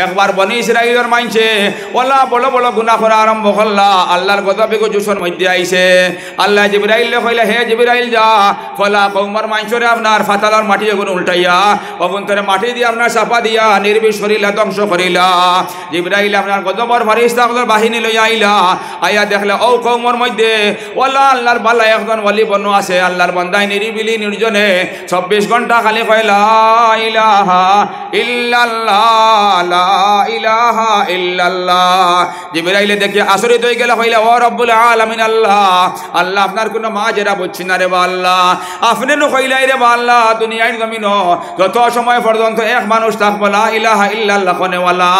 একবার বনি ইসরাইলের মানছে ওলা বড় বড় গুনাহ করা আরম্ভ করলা আল্লাহর গজবে জুসর মধ্যে আইছে আল্লাহ জিবরাইল কইলা হে জিবরাইল যা ফলা কওমর মানছরে আপনার ফাতালার মাটি এগুন উল্টাইয়া অবন্তরে মাটি দিয়ে আপনার চাপা দিয়া নির্বিষ করিলা ধ্বংস করিলা জিবরাইল আপনার গজবর ফেরেশতাদের বাহিনী লইয়া আইলা আইয়া দেখলে ও কওমর মধ্যে ওলা আল্লাহর বালা একজন ওলি বনু আছে আল্লাহর বান্দায় নিরিবিলি নির্জনে 24 ঘন্টা খালি কয় লা ইলাহা ইল্লাল্লাহ লা ইলাহা ইল্লাল্লাহ জিবরাইল দেখে আশ্চর্য হয়ে গেল কইলা ও রব্বুল আলামিন আল্লাহ আল্লাহ আপনার কোনো মাজেরা বুঝছি না রে আল্লাহ আপনি নো কইলাই রে আল্লাহ দুনিয়ার জমিন যত সময় পর্যন্ত এক মানুষ থাকবো লা ইলাহা ইল্লাল্লাহ কোনেওয়ালা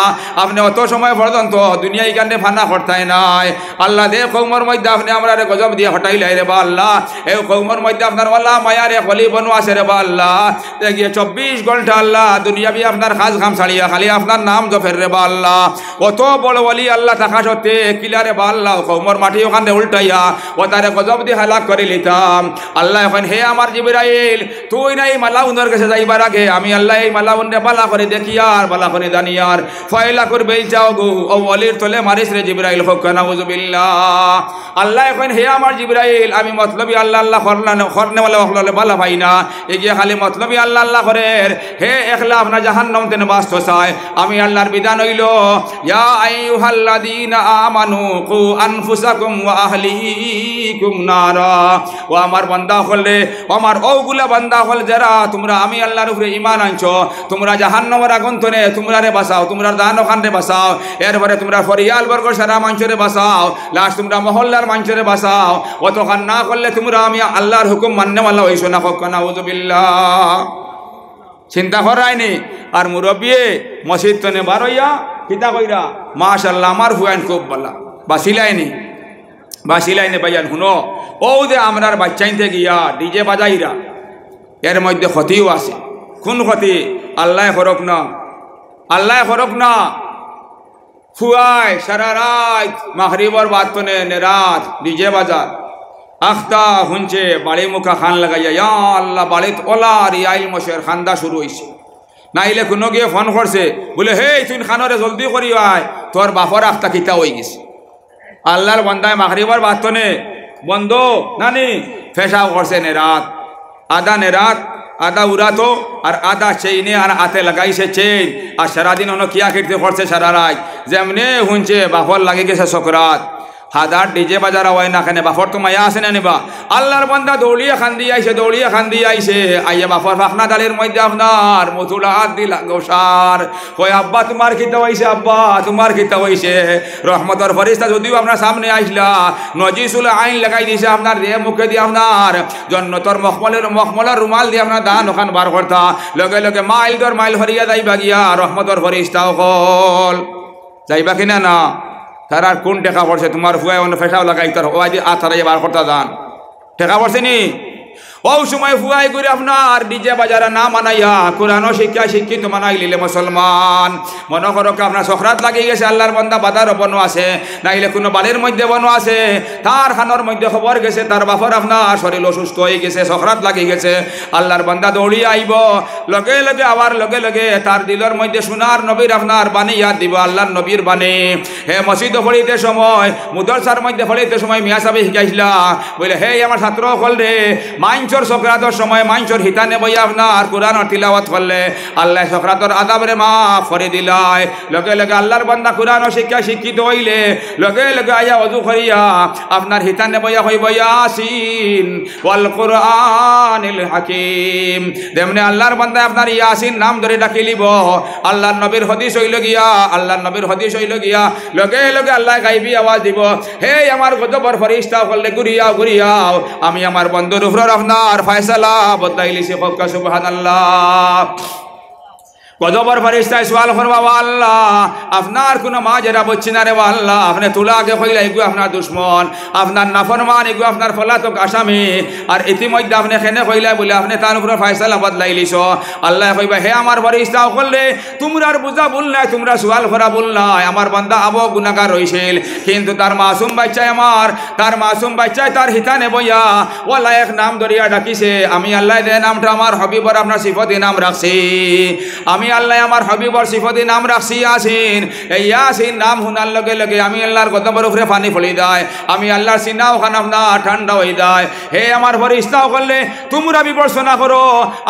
আপনি অত সময় পর্যন্ত দুনিয়ায় কানে ফানা করতাই নাই আল্লাহ দে কওমর মধ্যে আপনি আমরারে গজব দিয়ে হটাইলাই রে আল্লাহ এই কওমর মধ্যে আপনার ওয়ালা মায়ারে খলি বনু আছে রে আল্লাহ দেখিয়ে 24 ঘন্টা আল্লাহ দুনিয়াবি আপনার কাজ কাম ছাড়িয়া খালি আপনার নাম জপের রে আল্লাহ অত বড় ওলি আল্লাহ থাকা সত্ত্বে কিলারে আল্লাহ কওমর মাটি ওখানে উল্টাইয়া ও তারে গজব দিয়ে হালাক করে লিতাম আল্লাহ এখন হে আমার জিবরাইল তুই নাই মালাউনের কাছে যাইবার আগে আমি আল্লাহ এই মালাউনরে বালা করে দেখিয়ার বালা করে দানিয়ার ফয়লা করবে যাও গো ও ওলির তলে মারিস রে জিবরাইল হক নাউজুবিল্লাহ আল্লাহ এখন হে আমার জিবরাইল আমি মতলবি আল্লাহ আল্লাহ করনে ওয়ালা হলে বালা ভাই না এগিয়ে খালি মতলবি আল্লাহ আল্লাহ করে হে একলা আপনার জাহান্নাম তেনে বাস্ত চায় আমি আল্লাহর বিধান হইল ইয়া আইয়ুহাল্লাযীনা আমানু কু আনফুসাকুম ওয়া আহলিকুম নারা ও আমার বান্দা হলে আমার ওগুলা বান্দা হল যারা তোমরা আমি আল্লাহর উপরে ঈমান আনছো তোমরা জাহান্নামের আগুন থেকে তোমরা রে বাঁচাও তোমরা দানখান রে বাঁচাও এরপরে তোমরা ফরিয়াল বর্গ সারা মানুষরে বাঁচাও লাস্ট তোমরা মহল্লার মানুষরে বাঁচাও অতখান না করলে তোমরা আমি আল্লাহর হুকুম মাননেওয়ালা হইছো না হক নাউজুবিল্লাহ চিন্তা করায়নি আর মুরব্বী মসজিদ তনে বারইয়া কিতা কইরা মাশাআল্লাহ আমার হুয়াইন খুব ভালো বাসিলাইনে ভাইয়ান শুনো ও যে আমরার বাচ্চাইতে গিয়া ডিজে বাজাইরা এর মধ্যে ক্ষতিও আছে কোন ক্ষতি আল্লাহ করক না ফুয়াই সারা রাত মাগরিবর বাদ তনে রাত ডিজে বাজার আখতা হুনছে বাড়ি মুখা খান লাগাইয়া ইয়া আল্লাহ বাড়িত ওলা রিয়াইল মশের খান্দা শুরু হয়েছে নাইলে কোনো গিয়ে ফোন করছে বলে হে তুই খানরে জলদি করি আয় তোর বাপর আখতা কিতা হয়ে গেছে আল্লাহর বান্দায় মাগরিবর বাদ তনে বন্ধ নানি ফেসাও করছে নেরাত আদা উড়াতো আর আদা চেইনে আর হাতে লাগাইছে চেইন আর সারাদিন অন্য কিয়া খেতে করছে সারা রাত যেমনে হুনছে বাপর লাগে গেছে সকরাত হাজার ডিজে বাজার হয় না কেন বাপর তো মায়া আছে না নিবা আল্লাহর বান্দা দৌড়িয়ে খান্দি আইছে আইয়া বাপর ফাঁকনা ডালের মধ্যে আপনার মধুলা হাত দিলা গোসার কই আব্বা তোমার খিতা হইছে রহমতর ফরিস্তা যদিও আপনার সামনে আইসলা নজিসুল আইন লাগাই দিছে আপনার রে মুখে দিয়ে আপনার জন্নতর মখমলের রুমাল দিয়ে আপনার দান ওখান বার করতা লগে লগে মাইল হরিয়া যাইবা গিয়া রহমতর ফরিস্তাও কল যাইবা কিনা না তার আর কোন টেকা পড়ছে তোমার ফুয়ায় অন্য ফেসাও লাগাই তার ওয়াই দিয়ে আথারাই বার করতে যান টেকা পড়ছে নি ও সময় ফুয়াই করে আপনার ডিজে বাজারে না মানাইয়া কোরআনও শিক্ষিত মানাই লিলে মুসলমান মনে করো আপনার সখরাত লাগিয়ে গেছে আল্লাহর বান্দা বাজারও বনো আছে নাইলে কোনো বাড়ির মধ্যে বনো আছে তার খানোর মধ্যে খবর গেছে তার বাপর আপনার শরীর অসুস্থ হয়ে গেছে সখরাত লাগিয়ে গেছে আল্লাহর বান্দা দৌড়িয়ে আইব লগে লগে তার দিলের মধ্যে সোনার নবীর আপনার বাণী ইয়াদ দিব আল্লাহর নবীর বাণী হে মসজিদ ফলিতে সময় মুদরসার মধ্যে ফলিতে সময় মিয়া সাহেব শিখাইছিলা বলে হে আমার ছাত্র হল রে মাইনচর সকরাতর সময় মাইনচর হিতানে বইয়া আপনার কোরআন তিলাওয়াত করলে আল্লাহ সকরাতর আদাবরে মাফ করে দিলায় লগে লগে আল্লাহর বান্দা কোরআন শিক্ষিত হইলে লগে লগে আয়া ওযু করিয়া আপনার হিতানে বইয়া হইব ইয়াসিন ওয়াল কুরআনিল হাকিম তেমনি আল্লাহর বান্দা আপনার ইয়াসিন নাম ধরে ডাকি লিব আল্লাহর নবীর হাদিস হইল গিয়া লগে লগে আল্লাহ গাইবি আওয়াজ দিব হে আমার গজবর ফেরেশতা বললে ঘুরিয়াও আমি আমার বন্ধুর উপর আপনার ফয়সালা বদলাইলিছি কওকা সুবহানাল্লাহ গজবর ফেরেশতায় সওয়াল করবা আল্লাহ আপনার কোনো মাজেরা বুঝছি না রে আল্লাহ আপনি তুলা আগে কইলা এগু আপনার দুশমন আপনার নাফরমান এগু আপনার পলাতক আসামি আর ইতিমধ্যে আপনি কেনে কইলা বলে আপনি তার উপর ফয়সালা বদলাইলিছ আল্লাহ কইবা হে আমার ফেরেশতা করলে তোমরার বুঝা ভুল নাই তোমরা সওয়াল করা ভুল নাই আমার বান্দা আবো গুনাহগার হইছিল কিন্তু তার মাসুম বাচ্চায় তার হিতানে বইয়া ওয়ালা এক নাম ধরিয়া ডাকিছে আমি আল্লাহ দে নামটা আমার হাবিবর আপনার সিফতে নাম রাখছি আমি আমি আল্লাহ আমার হবিবর সিফতি নাম রাখছি ইয়াসিন। এই ইয়াসিন নাম শুনার লগে লগে আমি আল্লাহর গজবের উপরে পানি ফলি দেয়, আমি আল্লাহর সিনাও খানাম না ঠান্ডা হয়ে যায়। হে আমার ফরিস্তাও করলে তোমরা বিবর্চনা করো,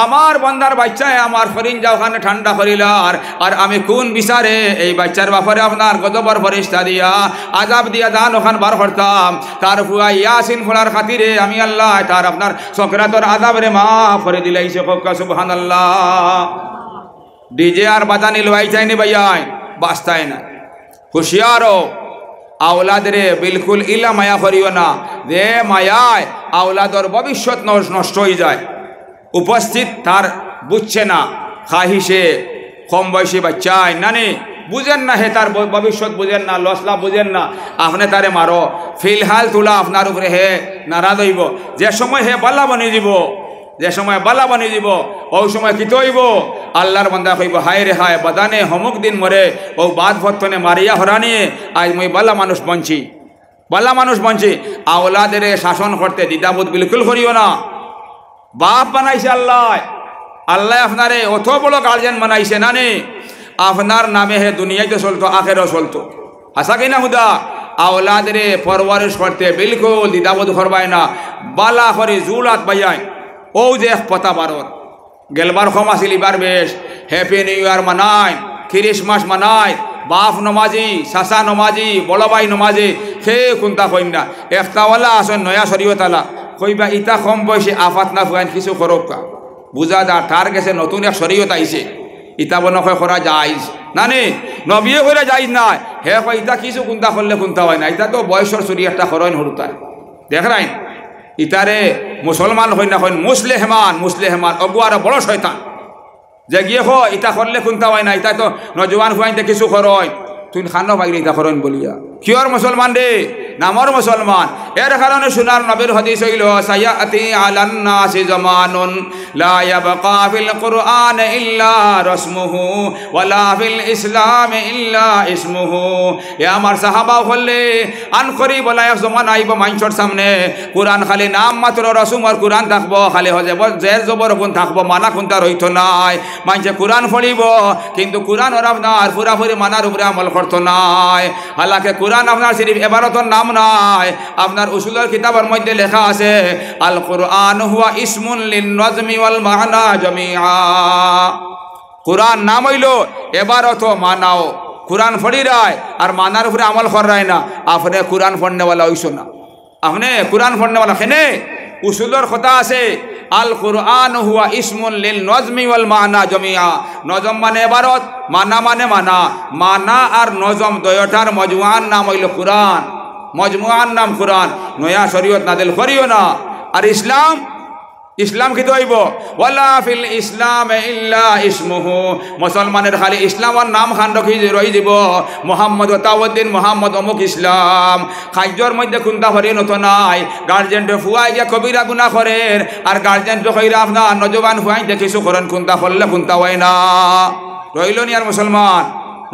আমার বন্দার বাচ্চায় আমার ফরিঞ্জা ওখানে ঠান্ডা করিলার, আর আমি কোন বিচারে এই বাচ্চার ব্যাপারে আপনার গজবর ফরিস্তা দিয়া আজাব দিয়া দান ওখান বার করতাম। তার ফুয়া ইয়াসিন ফোলার খাতিরে আমি আল্লাহ তার আপনার সকরাতর আজাবরে মাফ করে দিলাইছে। সুবহানাল্লাহ। ডিজে আর বাজানি লোয়াই চাইনি ভাইয়াই, বাস্তায় না। হুশিয়ারো আওলাদরে বিলকুল ইলা মায়া করিও না, যে মায়ায় আওলাদর ভবিষ্যৎ নষ্ট হয়ে যায়। উপস্থিত তার বুঝছে না, খাহিসে কম বয়সী বাচ্চায় নানি বুঝেন না, হে তার ভবিষ্যৎ বুঝেন না, লসলা বুঝেন না, আপনি তারে মারো। ফিলহাল তোলা আপনার উপরে হে নারাজ হইব। যে সময় হে বাল্লা বানিয়ে দিব, যে সময় বালা বানিয়ে দিব, ওই সময় কি হইব? আল্লাহর বান্দা কইব হায় রে হায়, বাদানে হমুক দিন মরে ও বাদ ভত্তনে মারিয়া হরানিয়ে আজ মই বালা মানুষ বঞ্চি, বালা মানুষ বঞ্চি। আওলাদের শাসন করতে দ্বিধাবোধ বিলকুল করিও না। বাপ বানাইছে আল্লাহ, আল্লাহ আপনারে অত বড় গার্জেন বানাইছে নানি, আপনার নামে হে দুনিয়াতে চলতো আখেরও চলতো। হাসা কিনা হুদা? আওলাদের পরওয়ারিশ করতে বিলকুল দ্বিধাবোধ করবায় না, বালা করে জুলাত বাইয়ায়। ও যে পতা বারর গেলবার ক্ষম আসিল, এবার বেশ হ্যাপি নিউ ইয়ার মানায়, খ্রিসমাস মানায়, বাপ নমাজি, চাচা নমাজি, বড় ভাই নমাজি, সে কোনটা কইন না। একটাওয়ালা আসেন নয়া শরীয়তালা, কইবা ইটা কম বয়সে আফাত না ফুয়াইন কিছু করকা, বুঝা যা তার গেছে নতুন এক শরীয়ত আইছে, ইটা বনকে করা যাইজ নানি, নবিয়ে করে যাইজ নাই। হে কয় ইটা কিছু কোনটা করলে কোনটা হয় না, ইটা তো বয়সের চুরি একটা খরণ হরুতায় দেখ রাই। ইতারে মুসলমান হই না হইন মুসলেহমান, মুসলেহমান অগুয়ার বড় শয়তান যে গিয়ে হ ইটা করলে কোনটা হয় না, ইটা তো নজওয়ান হুয়াইতে কিছু করয়, তুই খানো পাইলি ইটা করন বলিয়া। কিয়র মুসলমান রে? নামর মুসলমান। এর কারণে সোনার নবীর হাদিস হইল সায়াতি আলান নাসি জামানুন লা ইয়াবকা ফিল কুরআন ইল্লা রাসমুহু ওয়ালা ফিল ইসলাম ইল্লা ইসমুহু। এ আমার সাহাবা হলে আন করি বলা এক জমানা আইব মানুষের সামনে, কুরআন খালি নাম মাত্র, রসুম আর কুরআন থাকবো, খালি হজে জের জবর গুণ থাকবো, মানা কোনটা রইত নাই। মানুষে কুরআন পড়িব কিন্তু কুরআন ওর আপনার পুরাপুরি মানার উপরে আমল করতো নাই। হালাকে কুরআন আপনার সিরিফ এবারতর নাম নাই, আপনার উসুলের কিতাবের মধ্যে লেখা আছে আল কুরআন হুয়া ইসমুন লিন নাজমি ওয়াল মানা জামিআ। কুরআন নাম হইল এবারত মানাও, কুরআন পড়ি রায় আর মানার উপরে আমল করায় না। আপনি কুরআন পড়নেওয়ালা হইছো না, আপনি কুরআন পড়নেওয়ালা খেনে উসুলের কথা আছে আল কুরআন হুয়া ইসমুন লিল নজমি ওয়াল মানা জামিআ। নজম মানে এবারত, মানা মানে মানা, মানা আর নজম দয়টার মজমুআর নাম হইল কুরআন, মজমুআর নাম কুরআন। নয়া শরীয়ত নাজিল করিও না। আর ইসলাম, ইসলাম কি হইব ওয়ালা ফিল ইসলাম ইল্লা ইসমুহু। মুসলমানের খালি ইসলামের নাম খান রখি রই দিব, মোহাম্মদ তাওয়াদ্দিন মোহাম্মদ অমুক ইসলাম। খাদ্যর মধ্যে কোনটা হরি নত নাই। গার্জেনটে ফুয়াই গিয়া কবিরা গুণা করেন, আর গার্জেনটে কইরা আপনার নজবান ফুয়াই দেখিছো করেন, কোনটা করলে কোনটা হয় না। রইল নি আর মুসলমান,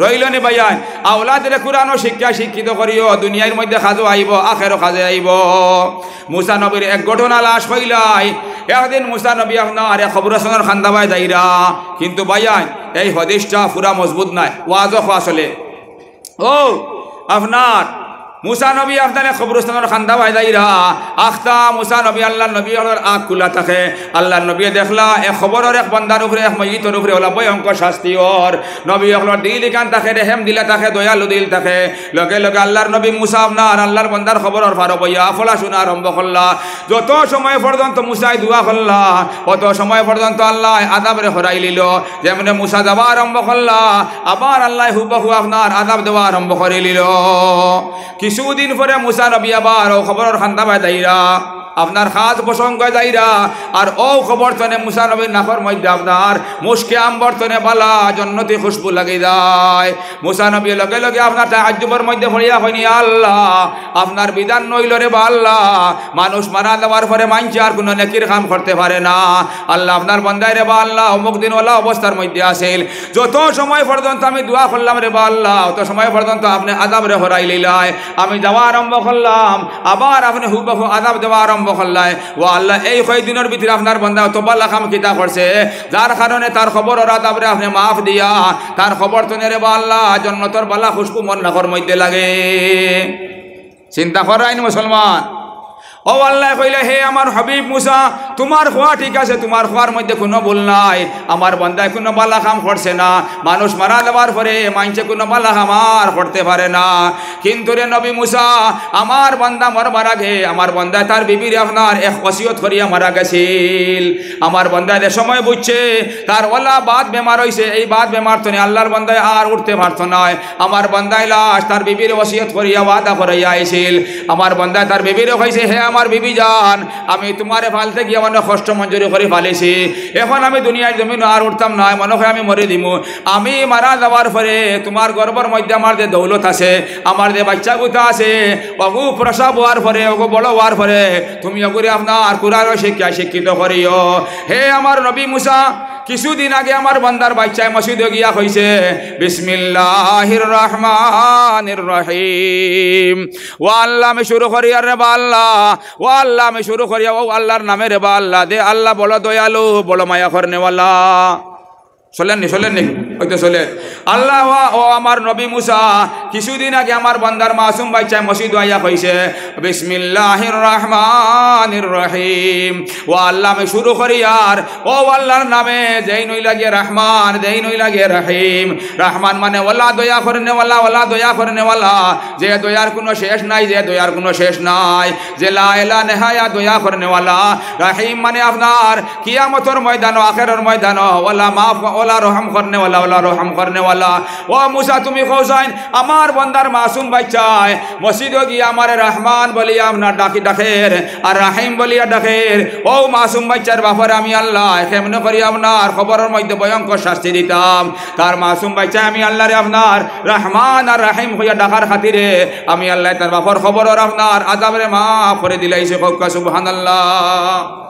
রইল নি ভাইয়ান? আওলাদের কুরআন শিক্ষা শিক্ষিত করিও, দুনিয়ার মধ্যে খাজো আইব, আখেরও খাজে আইব। মুসা নবীর এক ঘটনা লাশ হইলাই। একদিন মুসা নবী আপনার এক খবরস্থানের খান্দাবায় যাইরা, কিন্তু ভাইয়ান এই হদিসটা পুরা মজবুত নাই, ওয়াজও আসলে। ও আপনার মুসা নবী আপনার খবরস্থানের খান্দা ভাই যাইরা আখতা মুসা নবী আল্লাহ নবী আখ খোলা থাকে। আল্লাহ নবী দেখলা এক খবরের এক বন্দার উপরে, এক ময়িতর উপরে ওলা ভয়ঙ্কর শাস্তি ওর। নবী আপনার দিল ইকান থাকে, রেহেম দিলে থাকে, দয়ালু দিল থাকে। লগে লগে আল্লাহর নবী মুসা আপনার আল্লাহর বন্দার খবরের ফারো বইয়া ফলা শোনা আরম্ভ করলা। যত সময় পর্যন্ত মুসাই দোয়া করলা, অত সময় পর্যন্ত আল্লাহ আদাবরে হরাই লিল। যেমন মুসা যাওয়া আরম্ভ করলা, আবার আল্লাহ হুবহু আপনার আদাব দেওয়া আরম্ভ করে লিল। কিছুদিন পরে মুসা নবী আবার ও খবরের খান্দা বাই যাইরা, আপনার খাস প্রসঙ্গ যাইরা, আর ও খবর তনে মুসা নবীর নাফর মধ্যে আপনার মুশকে আম্বর তনে বালা জন্নতি খুশবু লাগি যায়। মুসা নবী লগে লগে আপনার তাজ্জুবের মধ্যে পড়িয়া হয়নি, আল্লাহ আপনার বিধান নইল রে বা আল্লাহ, মানুষ মারা দেওয়ার পরে মানছে আর কোনো নেকির কাম করতে পারে না। আল্লাহ আপনার বন্দায় রে বা আল্লাহ অমুক দিন ওলা অবস্থার মধ্যে আসিল। যত সময় পর্যন্ত আমি দোয়া করলাম রে বা আল্লাহ, অত সময় পর্যন্ত আপনি আদাব রে হরাই লিলাই। আমি যাওয়া আরম্ভ করলাম, আবার আপনি হুবহু আদাব দেওয়া আরম্ভ আরম্ভ করলায় ও আল্লাহ এই কয়দিনের ভিতরে আপনার বান্দা তোবাল্লা কাম কিতা করছে যার কারণে তার খবর ওরা তারপরে আপনি মাফ দিয়া তার খবর তো নেরে বা আল্লাহ জন্নতর বালা খুশবু মন নাকর মধ্যে লাগে চিন্তা করাইনি মুসলমান ও আল্লাহ কইলে হে আমার হাবিব মুসা তোমার খোয়া ঠিক আছে তোমার খোয়ার মধ্যে কোনো ভুল নাই আমার বান্দায় কোনো বালা কাম করছে না মানুষ মারা দেওয়ার পরে মাইনছে কোনো বালা কাম আর করতে পারে না কিন্তু রে নবী মুসা আমার বান্দা মরবার আগে আমার বান্দায় তার বিবির আপনার এক ওসিয়ত করিয়া মারা গেছিল আমার বান্দায় যে সময় বুঝছে তার ওলা বাদ বেমার হয়েছে এই বাদ বেমার তো আল্লাহর বান্দায় আর উঠতে পারত নয় আমার বান্দায় লাশ তার বিবির ওসিয়ত করিয়া ওয়াদা করাইয়া আইছিল আমার বান্দায় তার বিবিরও কইছে হে আমার বিবি জান আমি তোমারে ফালতে গিয়ে মানে কষ্ট মঞ্জুরি করে ফালিছি এখন আমি দুনিয়ার জমিন আর উঠতাম না মনে হয় আমি মরে দিমু আমি মারা যাওয়ার পরে তোমার গর্ভের মধ্যে আমার যে দৌলত আছে আমার যে বাচ্চা গুতা আছে অগু প্রসব হওয়ার পরে অগু বড় হওয়ার পরে তুমি অগুরে আপনার কুরআন শিক্ষা শিক্ষিত করিও হে আমার নবী মুসা কিছুদিন আগে আমার বান্দার বাচ্চায় মসজিদে গিয়া কইছে বিসমিল্লাহির রহমানির রহিম ও আল্লাহ আমি শুরু করি আর রে বা আল্লাহ ও আল্লাহ আমি শুরু করি ও আল্লাহর নামে রে বা আল্লাহ দে আল্লাহ বড় দয়ালু বড় মায়া করনেওয়ালা চলেননি হয়তো চলে আল্লাহ ও আমার নবী মুসা কিছুদিন আগে আমার বান্দার মাসুম বাচ্চায় মসজিদ আইয়া কইছে বিসমিল্লাহির রহমানির রহিম ও আল্লাহ আমি শুরু করি আর ও আল্লাহর নামে যেই নই লাগে রহমান যেই নই লাগে রহিম রহমান মানে ওলা দয়া করনেওয়ালা ওলা দয়া করনেওয়ালা যে দয়ার কোনো শেষ নাই যে দয়ার কোনো শেষ নাই যে লা ইলাহা নেহায়া দয়া করনেওয়ালা রহিম মানে আপনার কিয়ামতের ময়দান আখিরের ময়দান ওলা মাফ ওলা রহম করনেওয়ালা ওলা রহম করনেওয়ালা ও মুসা তুমি কইছেন আমার বান্দার মাসুম বাচ্চায় মসজিদে গিয়ে আমার রহমান বলিয়া আপনার ডাকের আর রহিম বলিয়া ডাকের ও মাসুম বাচ্চার বাপরে আমি আল্লাহ কেমনে করি আপনার খবরের মধ্যে ভয়ঙ্কর শাস্তি দিতাম তার মাসুম বাচ্চা আমি আল্লাহরে আপনার রহমান আর রহিম হইয়া ডাকার খাতিরে আমি আল্লাহ তার বাপর খবর আপনার আযাবের মাফ করে দিলাইছে সুবহানাল্লাহ।